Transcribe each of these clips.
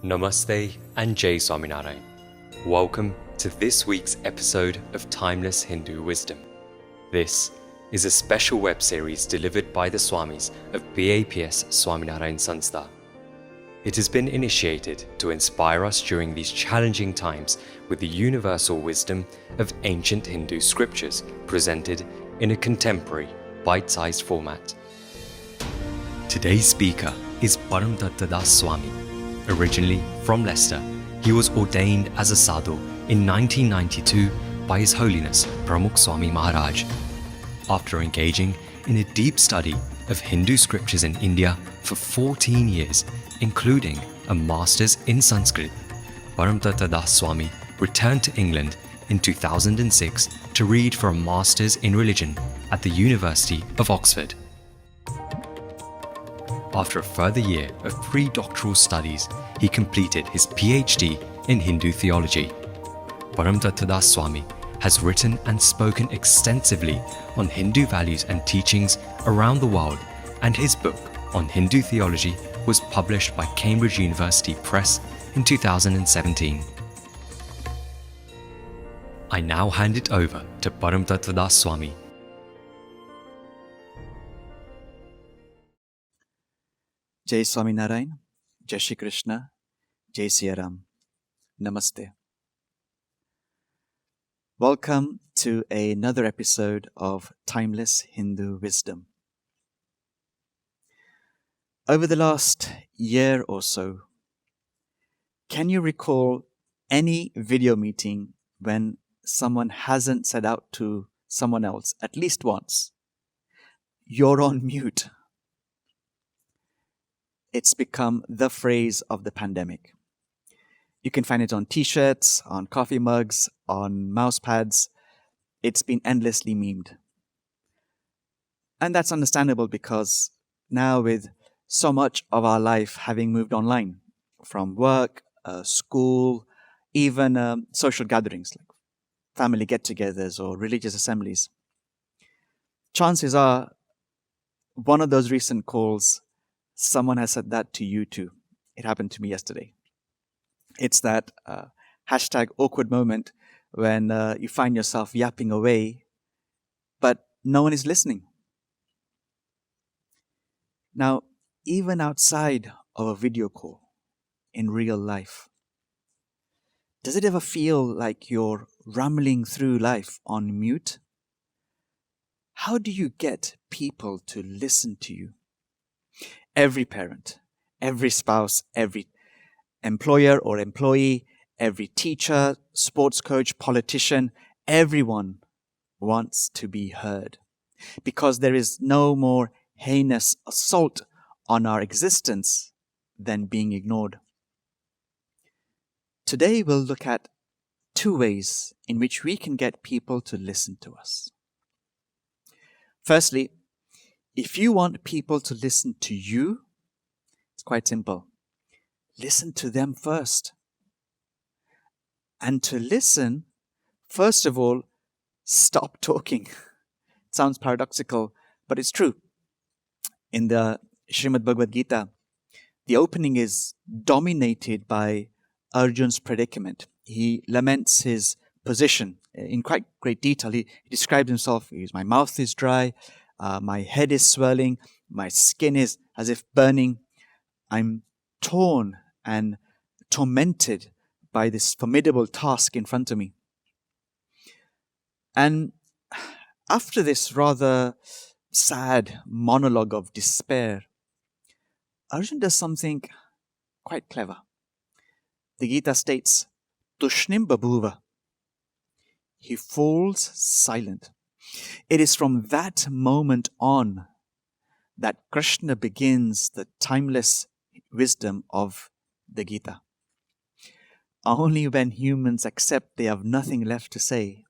Namaste and Jai Swaminarayan. Welcome to this week's episode of Timeless Hindu Wisdom. This is a special web series delivered by the Swamis of BAPS Swaminarayan Sanstha. It has been initiated to inspire us during these challenging times with the universal wisdom of ancient Hindu scriptures presented in a contemporary, bite-sized format. Today's speaker is Paramtattvadas Swami. Originally from Leicester, he was ordained as a sadhu in 1992 by His Holiness Pramukh Swami Maharaj. After engaging in a deep study of Hindu scriptures in India for 14 years, including a master's in Sanskrit, Paramtattvadas Swami returned to England in 2006 to read for a master's in religion at the University of Oxford. After a further year of pre-doctoral studies, he completed his PhD in Hindu theology. Paramtattvadas Swami has written and spoken extensively on Hindu values and teachings around the world, and his book on Hindu theology was published by Cambridge University Press in 2017. I now hand it over to Paramtattvadas Swami. Jai Swaminarayan, Jai Shri Krishna, Jai Siya Ram. Namaste. Welcome to another episode of Timeless Hindu Wisdom. Over the last year or so, can you recall any video meeting when someone hasn't said out to someone else at least once, "You're on mute"? It's become the phrase of the pandemic. You can find it on t-shirts, on coffee mugs, on mouse pads. It's been endlessly memed. And that's understandable because now with so much of our life having moved online, from work, school, even social gatherings like family get-togethers or religious assemblies, chances are one of those recent calls, someone has said that to you too. It happened to me yesterday. It's that hashtag awkward moment when you find yourself yapping away, but no one is listening. Now, even outside of a video call, in real life, does it ever feel like you're rumbling through life on mute? How do you get people to listen to you? Every parent, every spouse, every employer or employee, every teacher, sports coach, politician, everyone wants to be heard because there is no more heinous assault on our existence than being ignored. Today we'll look at two ways in which we can get people to listen to us. Firstly, if you want people to listen to you, it's quite simple. Listen to them first. And to listen, first of all, stop talking. It sounds paradoxical, but it's true. In the Srimad Bhagavad Gita, the opening is dominated by Arjun's predicament. He laments his position in quite great detail. He describes himself, my mouth is dry, my head is swelling, my skin is as if burning. I'm torn and tormented by this formidable task in front of me. And after this rather sad monologue of despair, Arjun does something quite clever. The Gita states, Tushnim Babhuva. He falls silent. It is from that moment on that Krishna begins the timeless wisdom of the Gita. Only when humans accept they have nothing left to say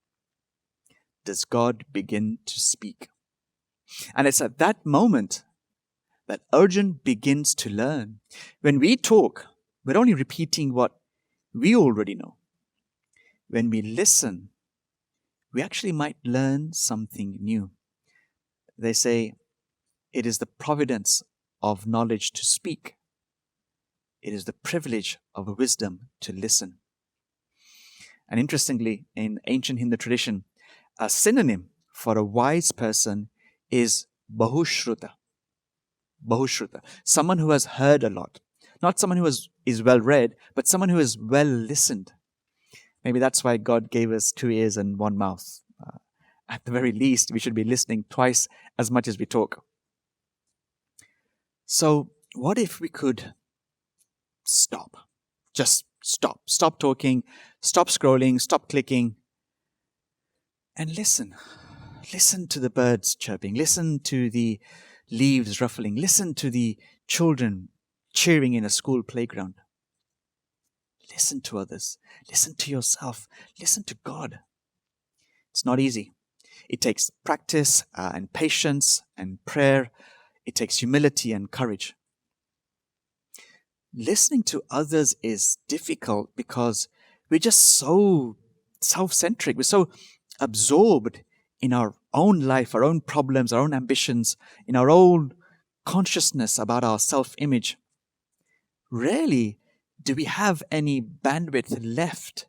does God begin to speak. And it's at that moment that Arjun begins to learn. When we talk, we're only repeating what we already know. When we listen, we actually might learn something new. They say it is the providence of knowledge to speak It is the privilege of wisdom to listen. And interestingly, in ancient Hindu tradition, a synonym for a wise person is bahushruta. Bahushruta. Someone who has heard a lot. Not someone who is well read, but someone who is well listened. Maybe that's why God gave us 2 ears and 1 mouth. At the very least, we should be listening twice as much as we talk. So, what if we could stop? Just stop. Stop talking, stop scrolling, stop clicking, and listen. Listen to the birds chirping. Listen to the leaves ruffling. Listen to the children cheering in a school playground. Listen to others. Listen to yourself. Listen to God. It's not easy. It takes practice and patience and prayer. It takes humility and courage. Listening to others is difficult because we're just so self-centric. We're so absorbed in our own life, our own problems, our own ambitions, in our own consciousness about our self-image. Rarely do we have any bandwidth left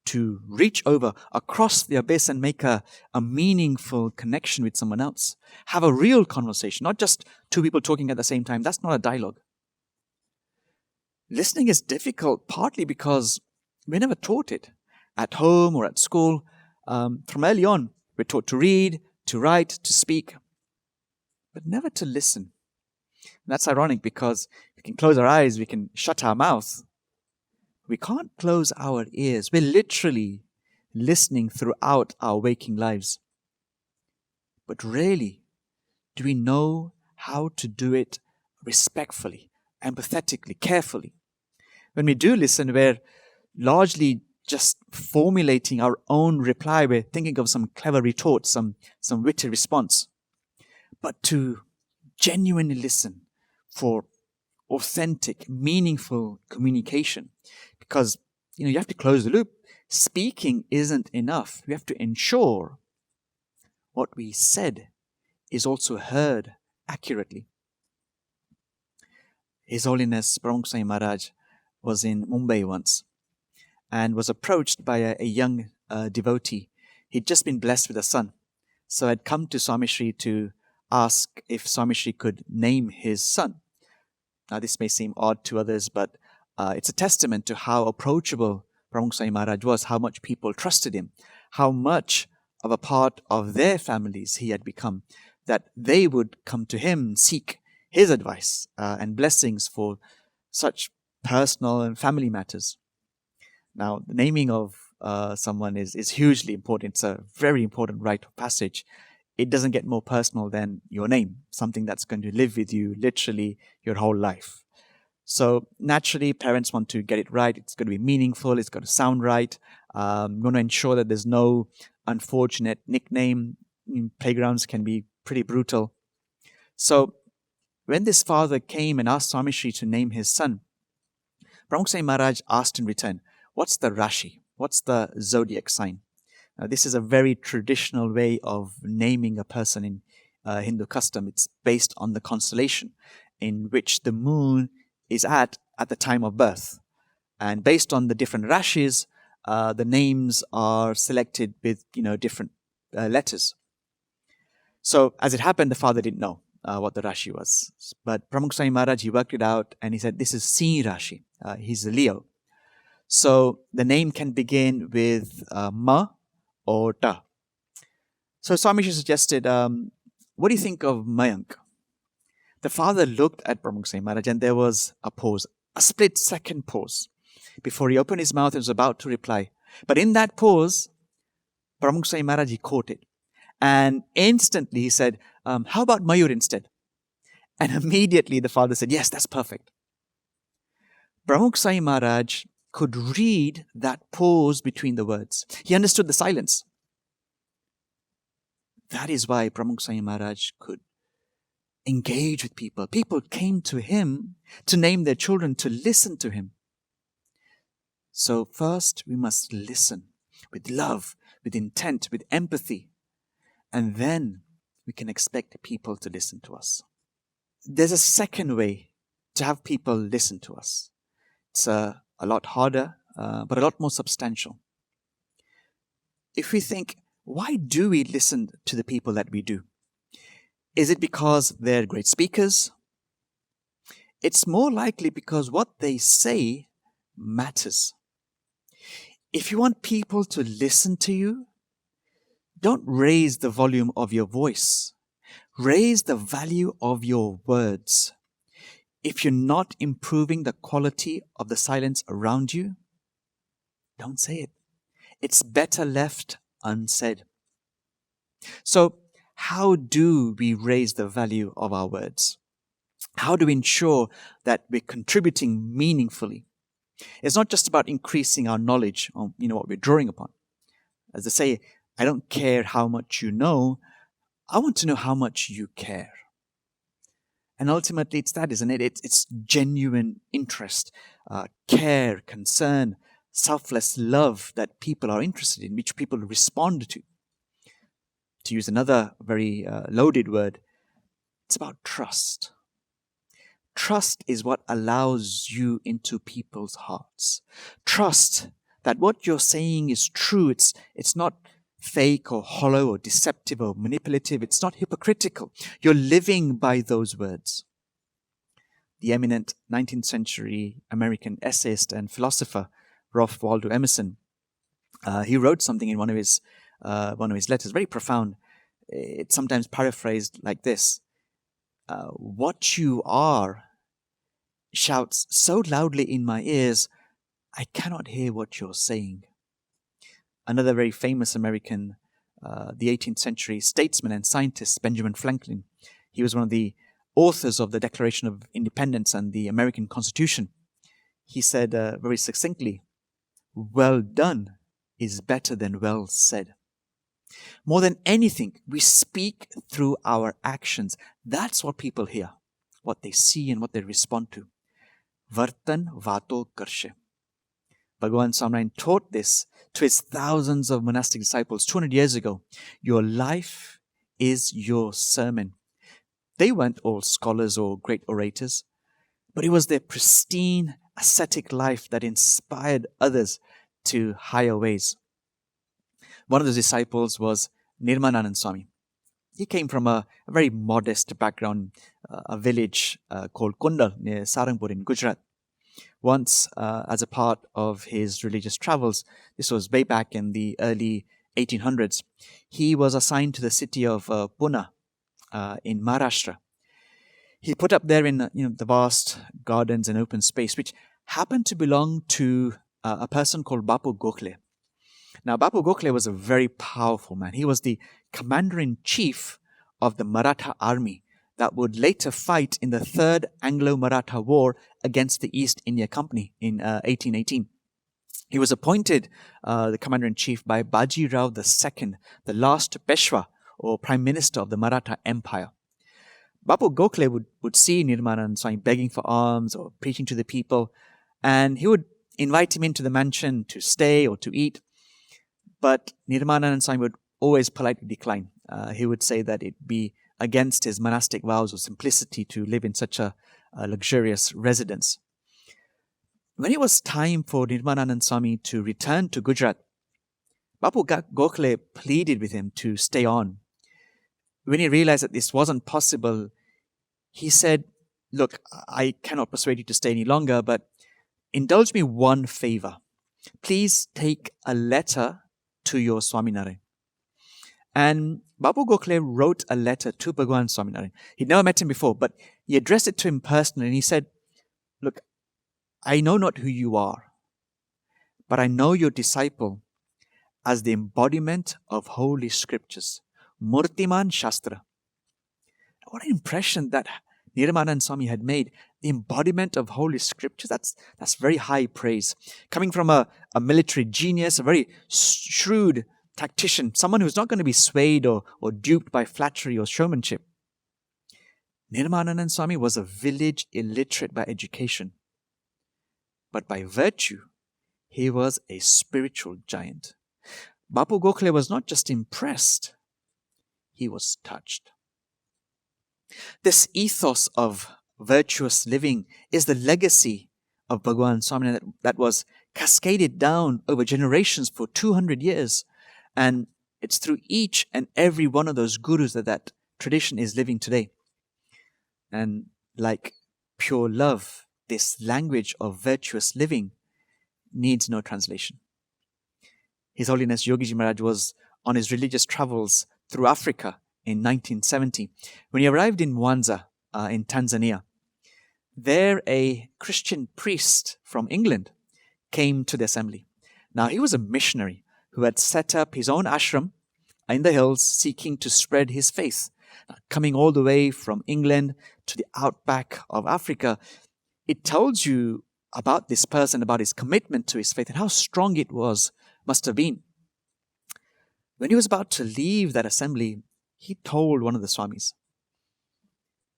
to reach over across the abyss and make a meaningful connection with someone else. Have a real conversation, not just 2 people talking at the same time. That's not a dialogue. Listening is difficult partly because we're never taught it. At home or at school, from early on, we're taught to read, to write, to speak, but never to listen. And that's ironic because we can close our eyes, we can shut our mouth. We can't close our ears. We're literally listening throughout our waking lives. But rarely do we know how to do it respectfully, empathetically, carefully. When we do listen, we're largely just formulating our own reply. We're thinking of some clever retort, some witty response. But to genuinely listen for authentic, meaningful communication, because you have to close the loop. Speaking isn't enough. We have to ensure what we said is also heard accurately. His Holiness Pramukh Swami Maharaj was in Mumbai once and was approached by a young devotee. He'd just been blessed with a son. So I'd come to Swami Shri to ask if Swami Shri could name his son. Now this may seem odd to others, but it's a testament to how approachable Pramukh Swami Maharaj was, how much people trusted him, how much of a part of their families he had become, that they would come to him and seek his advice and blessings for such personal and family matters. Now, the naming of someone is hugely important. It's a very important rite of passage. It doesn't get more personal than your name, something that's going to live with you literally your whole life. So naturally, parents want to get it right. It's going to be meaningful. It's got to sound right. We want to ensure that there's no unfortunate nickname. Playgrounds can be pretty brutal. So when this father came and asked Swami Shri to name his son, Pramukh Swami Maharaj asked in return, what's the Rashi? What's the zodiac sign? Now, this is a very traditional way of naming a person in Hindu custom. It's based on the constellation in which the moon is at the time of birth. And based on the different Rashis, the names are selected with different letters. So as it happened, the father didn't know what the Rashi was. But Pramukh Swami Maharaj, he worked it out and he said, this is C Rashi. He's a Leo. So the name can begin with Ma or Ta. So Swami suggested, what do you think of Mayank? The father looked at Pramukh Swami Maharaj and there was a pause, a split-second pause, before he opened his mouth and was about to reply. But in that pause, Pramukh Swami Maharaj, he caught it. And instantly he said, how about Mayur instead? And immediately the father said, yes, that's perfect. Pramukh Swami Maharaj could read that pause between the words. He understood the silence. That is why Pramukh Swami Maharaj could engage with people. People came to him to name their children, to listen to him. So first we must listen with love, with intent, with empathy. And then we can expect people to listen to us. There's a second way to have people listen to us. It's a lot harder, but a lot more substantial. If we think, why do we listen to the people that we do? Is it because they're great speakers? It's more likely because what they say matters. If you want people to listen to you, don't raise the volume of your voice. Raise the value of your words. If you're not improving the quality of the silence around you, don't say it. It's better left unsaid. So, how do we raise the value of our words? How do we ensure that we're contributing meaningfully? It's not just about increasing our knowledge on what we're drawing upon. As they say, I don't care how much you know, I want to know how much you care. And ultimately it's that, isn't it? It's genuine interest, care, concern, selfless love that people are interested in, which people respond to. To use another very loaded word, it's about trust. Trust is what allows you into people's hearts. Trust that what you're saying is true. It's not fake or hollow or deceptive or manipulative. It's not hypocritical. You're living by those words. The eminent 19th century American essayist and philosopher, Waldo Emerson, he wrote something in one of his letters, very profound. It's sometimes paraphrased like this. What you are shouts so loudly in my ears, I cannot hear what you're saying. Another very famous American, the 18th century statesman and scientist, Benjamin Franklin. He was one of the authors of the Declaration of Independence and the American Constitution. He said very succinctly, well done is better than well said. More than anything, we speak through our actions. That's what people hear, what they see and what they respond to. Vartan vato karshe. Bhagavan Swaminarayan taught this to his thousands of monastic disciples 200 years ago. Your life is your sermon. They weren't all scholars or great orators, but it was their pristine, ascetic life that inspired others to higher ways. One of the disciples was Nirmananand Swami. He came from a very modest background, a village called Kundal near Sarangpur in Gujarat. Once, as a part of his religious travels, this was way back in the early 1800s, he was assigned to the city of Pune in Maharashtra. He put up there in the vast gardens and open space, which happened to belong to a person called Babu Gokula. Now, Babu Gokula was a very powerful man. He was the commander-in-chief of the Maratha army that would later fight in the Third Anglo-Maratha War against the East India Company in 1818. He was appointed the commander-in-chief by Baji Rao II, the last Peshwa, or Prime Minister of the Maratha Empire. Babu Gokula would see Nirmananand Swami begging for alms or preaching to the people, and he would invite him into the mansion to stay or to eat. But Nirmananand Swami would always politely decline. He would say that it'd be against his monastic vows of simplicity to live in such a luxurious residence. When it was time for Nirmananand Swami to return to Gujarat, Babu Gokula pleaded with him to stay on. When he realized that this wasn't possible, he said, look, I cannot persuade you to stay any longer, but indulge me one favor. Please take a letter to your Swaminarayan. And Babu Gokula wrote a letter to Bhagavan Swaminarayan. He'd never met him before, but he addressed it to him personally, and he said, look, I know not who you are, but I know your disciple as the embodiment of holy scriptures. Murtiman Shastra. What an impression that Nirmananand Swami had made. The embodiment of holy scriptures, that's very high praise. Coming from a military genius, a very shrewd tactician, someone who's not going to be swayed or duped by flattery or showmanship. Nirmananand Swami was a village illiterate by education, but by virtue, he was a spiritual giant. Babu Gokula was not just impressed, he was touched. This ethos of virtuous living is the legacy of Bhagavan Swaminarayan that was cascaded down over generations for 200 years. And it's through each and every one of those gurus that tradition is living today. And like pure love, this language of virtuous living needs no translation. His Holiness Yogiji Maharaj was on his religious travels through Africa in 1970 when he arrived in Mwanza in Tanzania. There, a Christian priest from England came to the assembly. Now, he was a missionary who had set up his own ashram in the hills seeking to spread his faith. Coming all the way from England to the outback of Africa, it tells you about this person, about his commitment to his faith and how strong it must have been. When he was about to leave that assembly, he told one of the Swamis,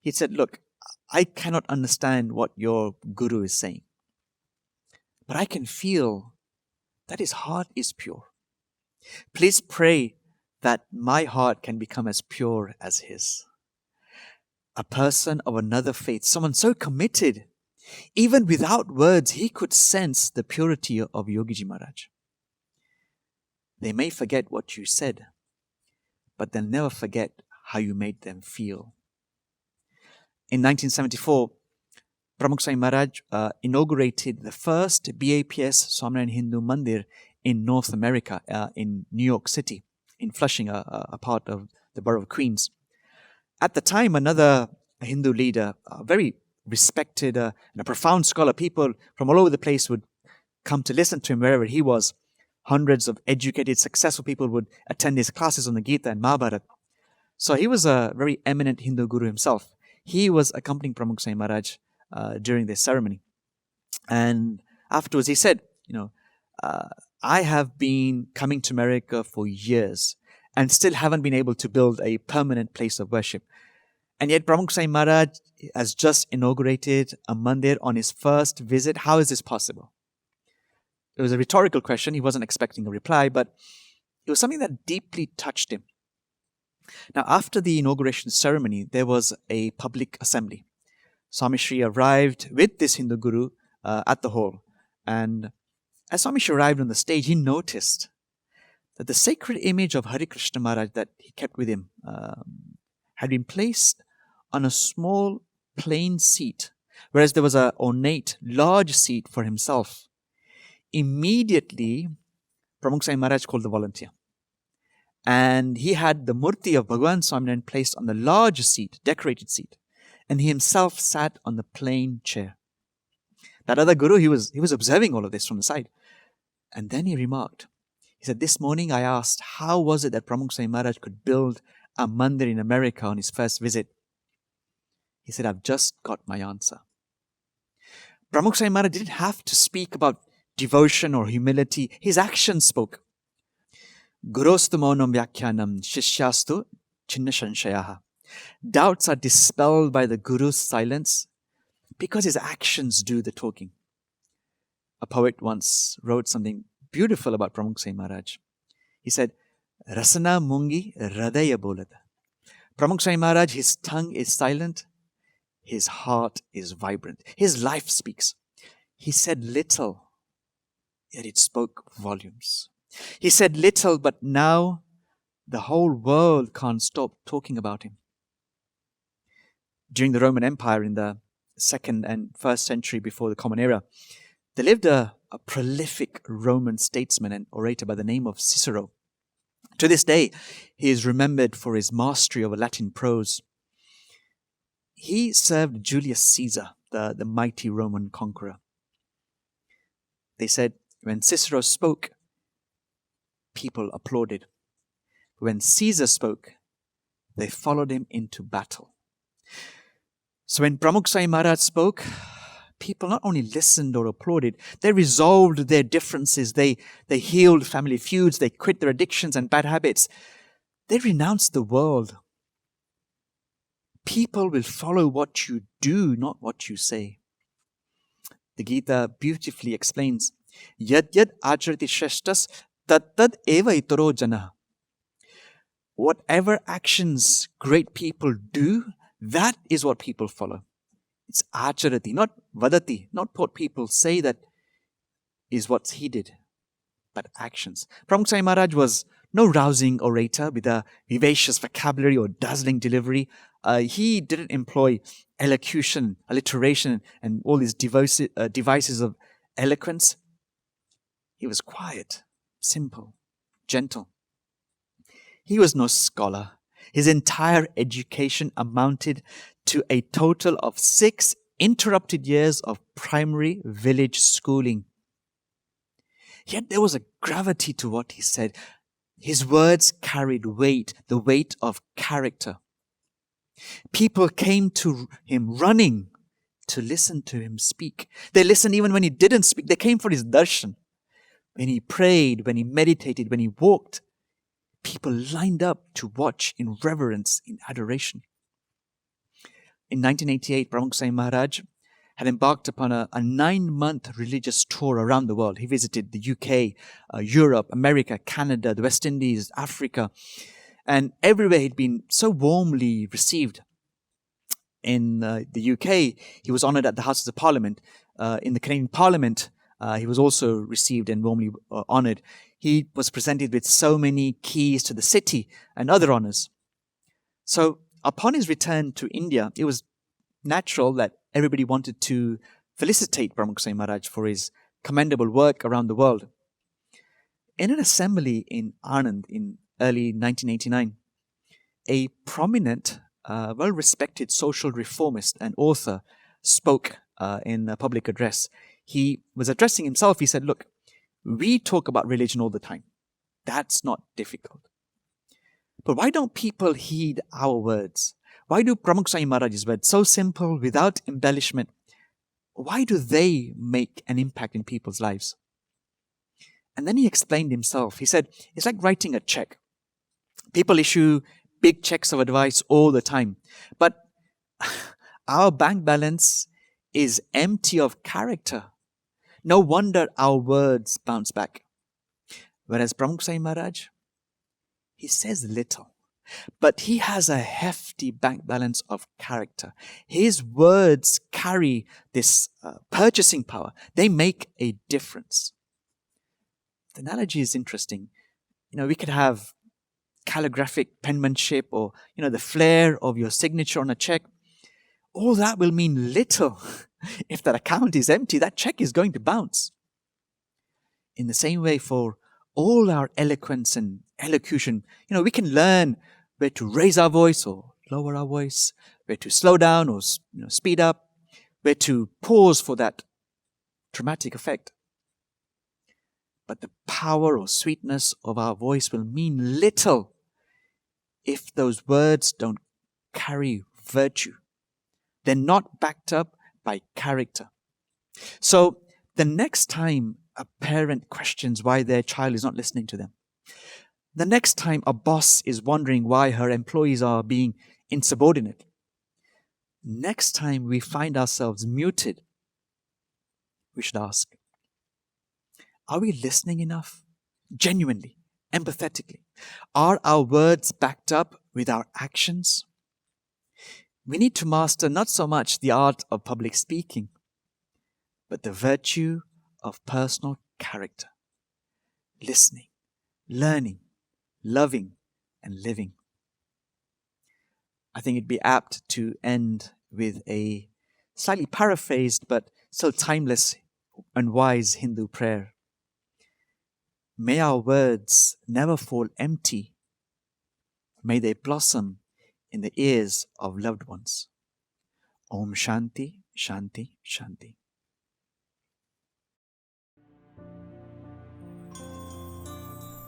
he said, "Look, I cannot understand what your guru is saying, but I can feel that his heart is pure. Please pray that my heart can become as pure as his." A person of another faith, someone so committed, even without words, he could sense the purity of Yogiji Maharaj. They may forget what you said, but they'll never forget how you made them feel. In 1974, Pramukh Swami Maharaj inaugurated the first BAPS Swaminarayan Hindu Mandir in North America, in New York City, in Flushing, a part of the borough of Queens. At the time, another Hindu leader, very respected and a profound scholar, people from all over the place would come to listen to him wherever he was. Hundreds of educated, successful people would attend his classes on the Gita and Mahabharata. So he was a very eminent Hindu guru himself. He was accompanying Pramukh Swami Maharaj during this ceremony. And afterwards he said, I have been coming to America for years and still haven't been able to build a permanent place of worship. And yet Pramukh Swami Maharaj has just inaugurated a mandir on his first visit. How is this possible? It was a rhetorical question. He wasn't expecting a reply, but it was something that deeply touched him. Now, after the inauguration ceremony, there was a public assembly. Swami Shri arrived with this Hindu guru at the hall. And as Swami Shri arrived on the stage, he noticed that the sacred image of Hare Krishna Maharaj that he kept with him had been placed on a small plain seat, whereas there was an ornate, large seat for himself. Immediately, Pramukh Swami Maharaj called the volunteer. And he had the murti of Bhagavan Swaminarayan placed on the large seat, decorated seat. And he himself sat on the plain chair. That other guru, he was observing all of this from the side. And then he remarked, he said, "This morning I asked, how was it that Pramukh Swami Maharaj could build a mandir in America on his first visit?" He said, "I've just got my answer." Pramukh Swami Maharaj didn't have to speak about devotion or humility. His actions spoke. Gurostu maunam vyakhyanam shishyastu chinna shanshayaha. Doubts are dispelled by the guru's silence because his actions do the talking. A poet once wrote something beautiful about Pramukh Swami Maharaj. He said, "Rasana mungi hradaya bolata." Pramukh Swami Maharaj, his tongue is silent, his heart is vibrant, his life speaks. He said little, yet it spoke volumes. He said little, but now the whole world can't stop talking about him. During the Roman Empire in the 2nd and 1st century before the Common Era, there lived a prolific Roman statesman and orator by the name of Cicero. To this day, he is remembered for his mastery over Latin prose. He served Julius Caesar, the mighty Roman conqueror. They said when Cicero spoke, people applauded. When Caesar spoke, they followed him into battle. So when Pramukh Swami Maharaj spoke, people not only listened or applauded, they resolved their differences, they healed family feuds, they quit their addictions and bad habits. They renounced the world. People will follow what you do, not what you say. The Gita beautifully explains, Yad yad acharati shreshtas tad tad eva itaro janah. Whatever actions great people do, that is what people follow. It's acharati, not vadati, not what people say that is what he did, but actions. Pramukh Swami Maharaj was no rousing orator with a vivacious vocabulary or dazzling delivery. He didn't employ elocution, alliteration, and all these devices of eloquence. He was quiet, simple, gentle. He was no scholar. His entire education amounted to a total of 6 interrupted years of primary village schooling. Yet there was a gravity to what he said. His words carried weight, the weight of character. People came to him running to listen to him speak. They listened even when he didn't speak. They came for his darshan. When he prayed, when he meditated, when he walked, people lined up to watch in reverence, in adoration. In 1988, Pramukh Swami Maharaj had embarked upon a 9-month religious tour around the world. He visited the UK, Europe, America, Canada, the West Indies, Africa, and everywhere he'd been so warmly received. In the UK, he was honoured at the Houses of Parliament. In the Canadian Parliament, he was also received and warmly honoured. He was presented with so many keys to the city and other honours. So upon his return to India, it was natural that everybody wanted to felicitate Pramukh Swami Maharaj for his commendable work around the world. In an assembly in Anand in early 1989, a prominent, well-respected social reformist and author spoke in a public address. He was addressing himself. He said, look, we talk about religion all the time. That's not difficult. But why don't people heed our words? Why do Pramukh Swami Maharaj's words, so simple, without embellishment, why do they make an impact in people's lives? And then he explained himself. He said, it's like writing a check. People issue big checks of advice all the time. But our bank balance is empty of character. No wonder our words bounce back. Whereas Pramukh Swami Maharaj, he says little, but he has a hefty bank balance of character. His words carry this purchasing power. They make a difference. The analogy is interesting. We could have calligraphic penmanship or, the flair of your signature on a check. All that will mean little. If that account is empty, that check is going to bounce. In the same way, for all our eloquence and elocution, we can learn where to raise our voice or lower our voice, where to slow down or speed up, where to pause for that dramatic effect. But the power or sweetness of our voice will mean little if those words don't carry virtue. They're not backed up by character. So the next time a parent questions why their child is not listening to them, the next time a boss is wondering why her employees are being insubordinate, next time we find ourselves muted, we should ask, are we listening enough? Genuinely, empathetically. Are our words backed up with our actions? We need to master not so much the art of public speaking, but the virtue of personal character. Listening, learning, loving, and living. I think it'd be apt to end with a slightly paraphrased but still timeless and wise Hindu prayer. May our words never fall empty. May they blossom in the ears of loved ones. Om Shanti, Shanti, Shanti.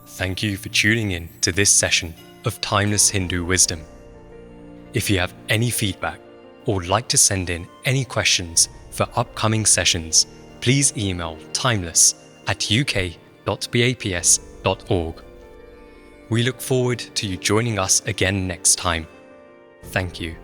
Thank you for tuning in to this session of Timeless Hindu Wisdom. If you have any feedback or would like to send in any questions for upcoming sessions, please email timeless@uk.baps.org. We look forward to you joining us again next time. Thank you.